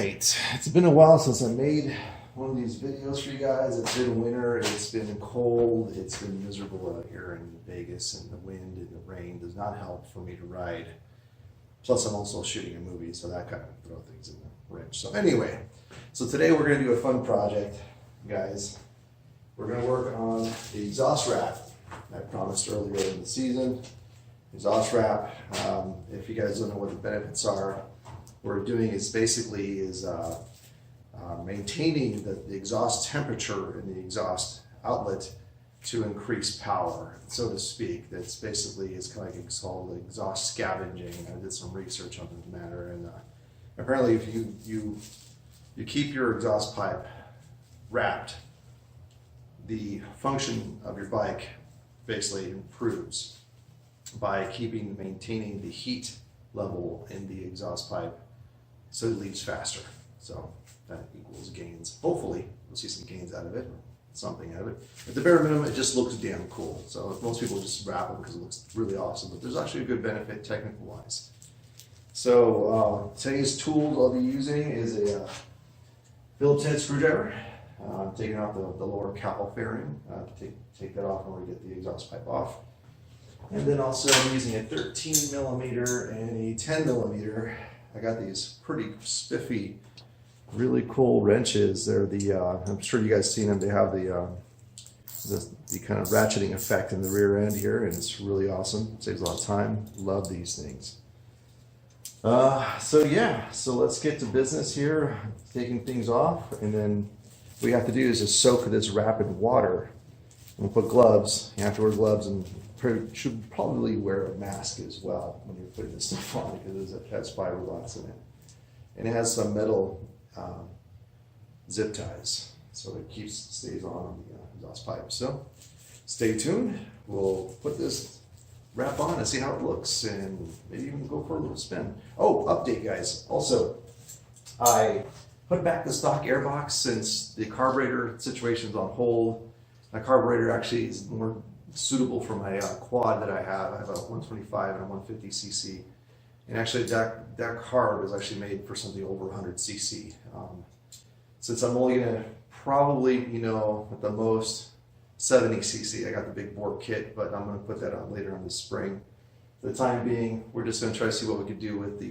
right, it's been a while since I made one of these videos for you guys. It's been winter, it's been cold, it's been miserable out here in Vegas, and the wind and the rain does not help for me to ride. Plus I'm also shooting a movie, so that kind of throws things in the wrench. So anyway, so today we're going to do a fun project, guys. We're going to work on the exhaust wrap I promised earlier in the season. Exhaust wrap, if you guys don't know what the benefits are, what we're doing is basically maintaining the exhaust temperature in the exhaust outlet to increase power, so to speak. That's basically, it's kind of like it's called exhaust scavenging. I did some research on the matter, and apparently if you keep your exhaust pipe wrapped, the function of your bike basically improves by maintaining the heat level in the exhaust pipe, so it leaves faster. So that equals gains. Hopefully we'll see some gains out of it, something out of it. At the bare minimum, it just looks damn cool. So most people just wrap them because it looks really awesome, but there's actually a good benefit technical wise. So today's tool I'll be using is a Phillips head screwdriver. I'm taking off the lower cowl fairing. Take that off in order to get the exhaust pipe off. And then also I'm using a 13 millimeter and a 10 millimeter. I got these pretty spiffy, really cool wrenches. They're I'm sure you guys seen them. They have the kind of ratcheting effect in the rear end here, and it's really awesome. It saves a lot of time. Love these things. So yeah, so let's get to business here, taking things off, and then what you have to do is just soak this wrap in water. And put gloves. You have to wear gloves, and should probably wear a mask as well when you're putting this stuff on, because it has fiberglass in it. And it has some metal zip ties, so it stays on the exhaust pipe. So stay tuned. We'll put this wrap on and see how it looks, and maybe even go for a little spin. Oh, update, guys. Also, I put back the stock airbox since the carburetor situation's on hold. My carburetor actually is more suitable for my quad that I have. I have a 125 and a 150 cc. And actually that carb is actually made for something over 100 cc. Since I'm only gonna probably, at the most 70 cc, I got the big bore kit, but I'm gonna put that on later on this spring. For the time being, we're just gonna try to see what we could do with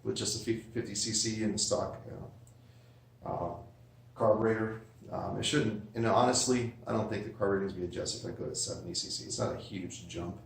with just the 50 cc and the stock carburetor. It shouldn't, and honestly, I don't think the carburetor needs to be adjusted if I go to 70 cc. It's not a huge jump,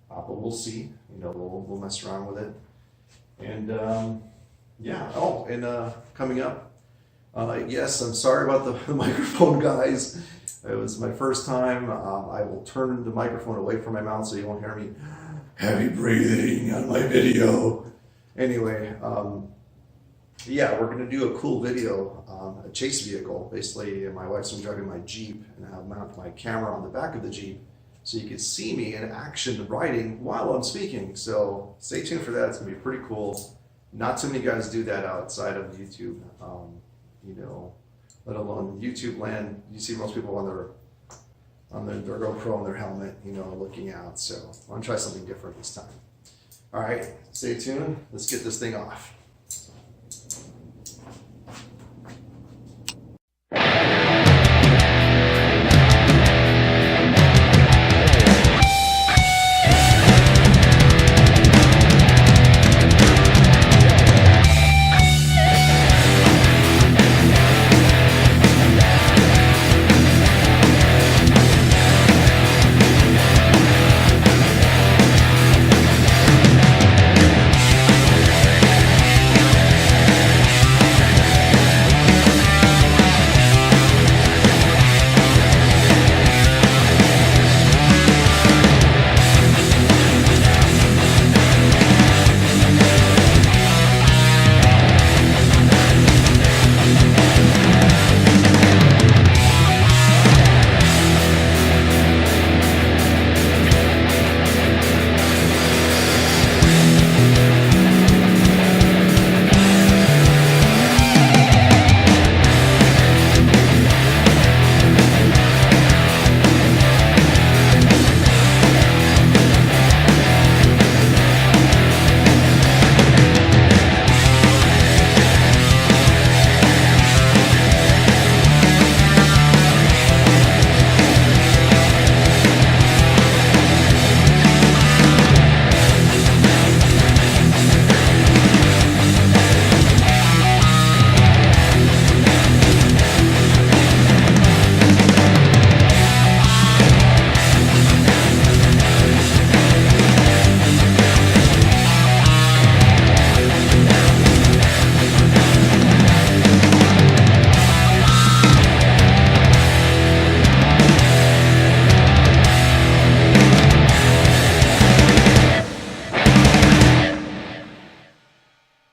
but we'll see. We'll mess around with it. And yeah. Oh, and coming up, yes, I'm sorry about the microphone, guys. It was my first time. I will turn the microphone away from my mouth so you won't hear me heavy breathing on my video. Anyway, yeah, we're going to do a cool video, a chase vehicle. Basically, my wife's been driving my Jeep, and I'll mount my camera on the back of the Jeep so you can see me in action riding while I'm speaking. So stay tuned for that. It's going to be pretty cool. Not too many guys do that outside of YouTube, let alone YouTube land. You see most people on their GoPro on their helmet, looking out. So I'm going to try something different this time. All right, stay tuned. Let's get this thing off.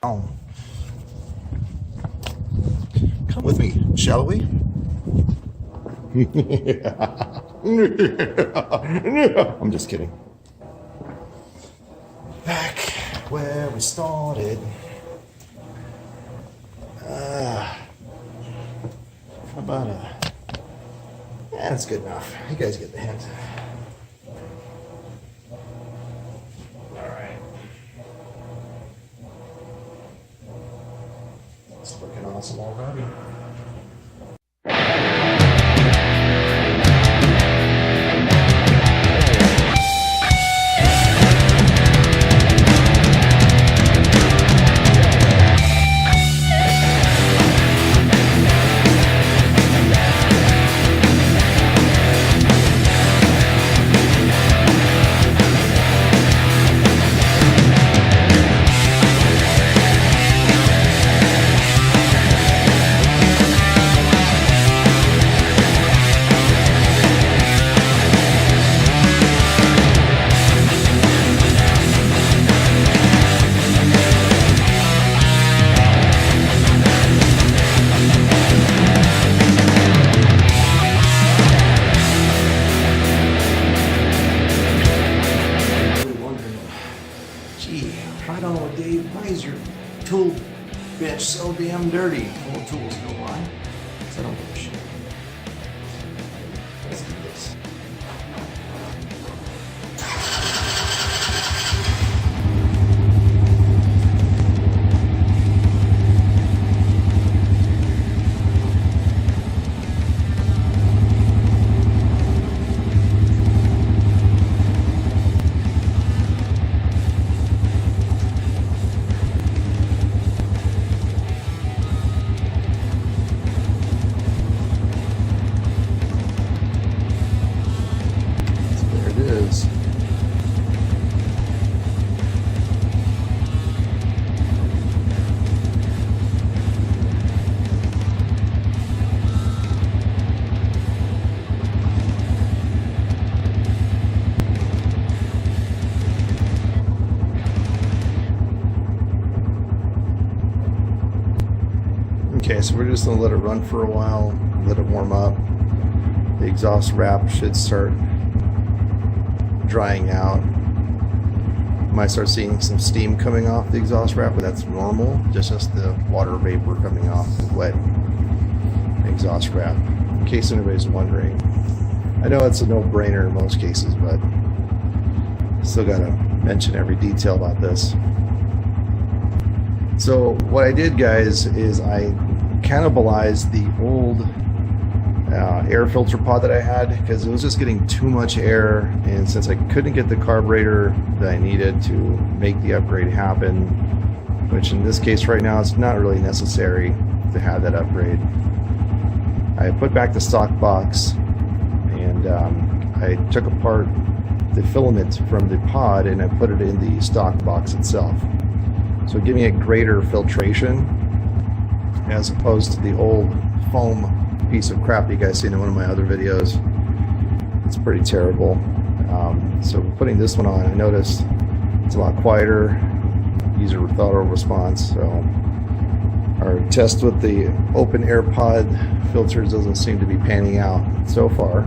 Oh. Come with me, shall we? I'm just kidding. Back where we started. How about that's good enough. You guys get the hint. All right. It's looking awesome already. Why is your tool bench so damn dirty? All tools go by. So I don't give a shit. Let's do this. Okay, so we're just gonna let it run for a while, let it warm up. The exhaust wrap should start drying out. Might start seeing some steam coming off the exhaust wrap, but that's normal. Just the water vapor coming off the wet exhaust wrap. In case anybody's wondering, I know it's a no-brainer in most cases, but still gotta mention every detail about this. So what I did, guys, is I cannibalized the old air filter pod that I had because it was just getting too much air, and since I couldn't get the carburetor that I needed to make the upgrade happen, which in this case right now it's not really necessary to have that upgrade, I put back the stock box and I took apart the filament from the pod and I put it in the stock box itself. So giving it greater filtration as opposed to the old foam piece of crap you guys seen in one of my other videos. It's pretty terrible. So putting this one on, I noticed it's a lot quieter, easier throttle response. So our test with the open air pod filters doesn't seem to be panning out so far.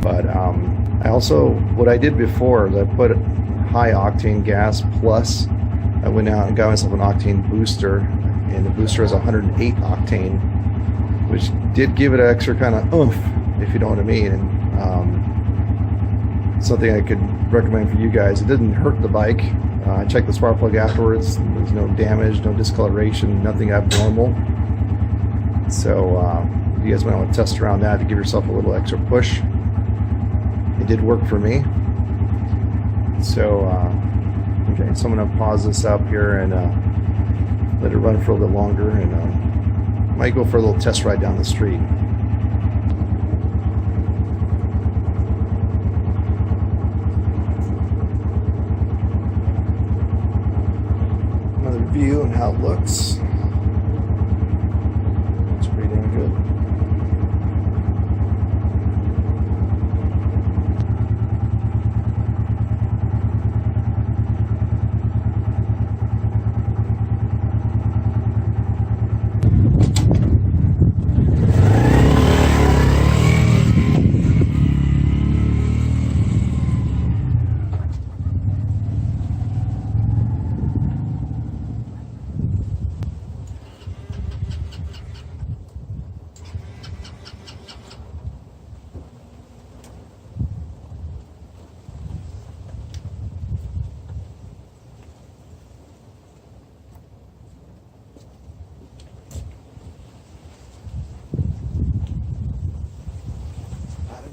But I also, what I did before is I put high octane gas plus I went out and got myself an octane booster, and the booster has 108 octane, which did give it an extra kind of oomph, if you know what I mean. And something I could recommend for you guys. It didn't hurt the bike. I checked the spark plug afterwards. There's no damage, no discoloration, nothing abnormal. So if you guys might want to test around that to give yourself a little extra push. It did work for me. So okay, so I'm going to pause this up here and let it run for a little bit longer, and might go for a little test ride down the street. Another view and how it looks. It's pretty damn good.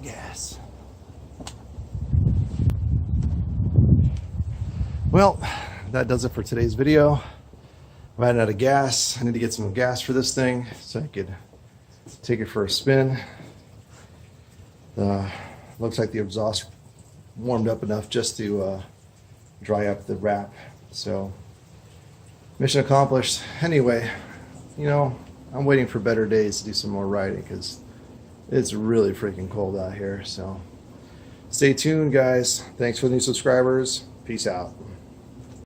gas. Well, that does it for today's video. I'm running out of gas. I need to get some gas for this thing so I could take it for a spin. Looks like the exhaust warmed up enough just to dry up the wrap. So mission accomplished. Anyway, you know, I'm waiting for better days to do some more riding because it's really freaking cold out here. So stay tuned, guys. Thanks for the new subscribers. Peace out.